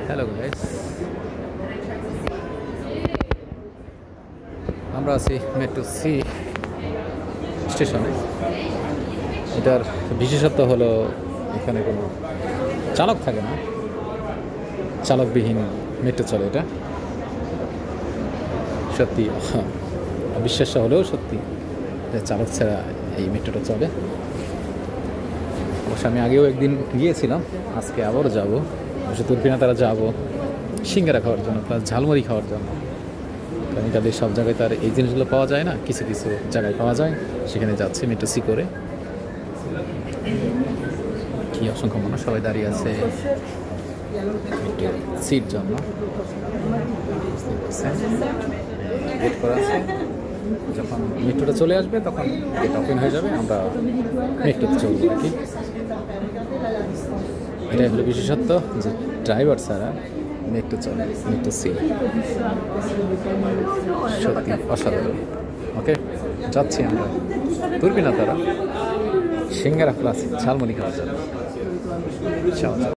Hello guys, আমরা আছি metro C স্টেশনে। এটার বিশেষত্ব হলো এখানে কোনো চালক থাকে না, চালকবিহীন মেট্রো চলে। এটা সত্যি অবিশ্বাস্য হলেও সত্যি, চালক ছাড়া এই মেট্রোটা চলে। অবশ্য আমি আগেও একদিন গিয়েছিলাম, আজকে আবারও যাবো। অবশ্য তুর্পিনাতারা যাবো সিঙ্গারা খাওয়ার জন্য, প্লাস ঝালমুড়ি খাওয়ার জন্য। কারণ ইতালির সব জায়গায় তার এই জিনিসগুলো পাওয়া যায় না, কিছু কিছু জায়গায় পাওয়া যায়। সেখানে যাচ্ছে মেট্রো সি করে। কি অসংখ্য মানুষ সবাই দাঁড়িয়ে আছে সিট জন্য। ওয়েট করা আছে, যখন মেট্রোটা চলে আসবে তখন গেট ওপেন হয়ে যাবে, আমরা মেট্রোতে চলবো আর কি। এটাই হলো বিশেষত্ব যে ড্রাইভার ছাড়া মেট্রো চলে, মেট্রো সি। সত্যি অসাধারণ। ওকে, যাচ্ছি আমরা তুর্পিনাতারা সিঙ্গারা প্লাস ঝালমুড়ি খাওয়ার জন্য।